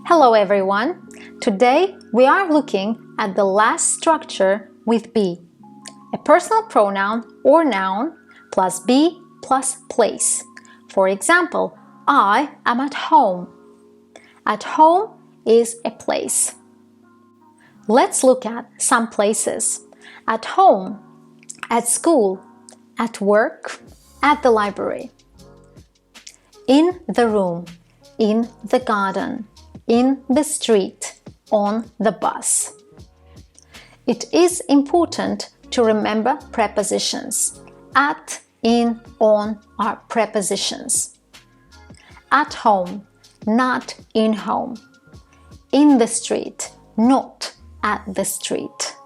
Hello everyone! Today we are looking at the last structure with be. A personal pronoun or noun plus be plus place. For example, I am at home. At home is a place. Let's look at some places. At home, at school, at work, at the library. In the room, in the garden, in the street, on the bus. It is important to remember prepositions. At, in, on are prepositions. At home, not in home. In the street, not at the street.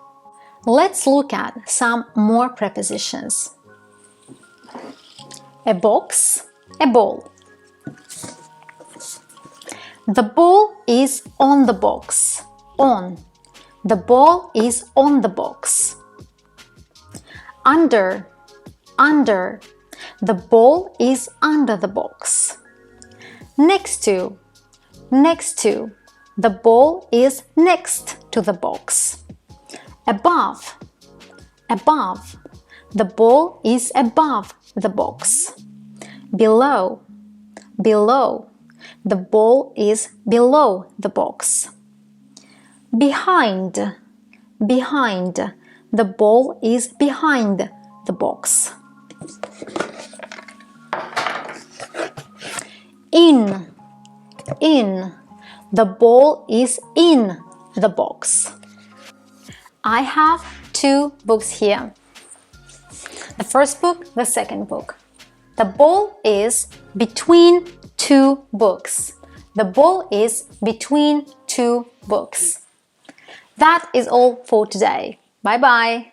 Let's look at some more prepositions. A box, a ball. The ball is on the box. On. The ball is on the box. Under. Under. The ball is under the box. Next to. Next to. The ball is next to the box. Above. Above. The ball is above the box. Below. Below. The ball is below the box. Behind. Behind. The ball is behind the box. In. In. The ball is in the box. I have two books here. The first book, the second book. The ball is between two books. The ball is between two books. That is all for today. Bye bye.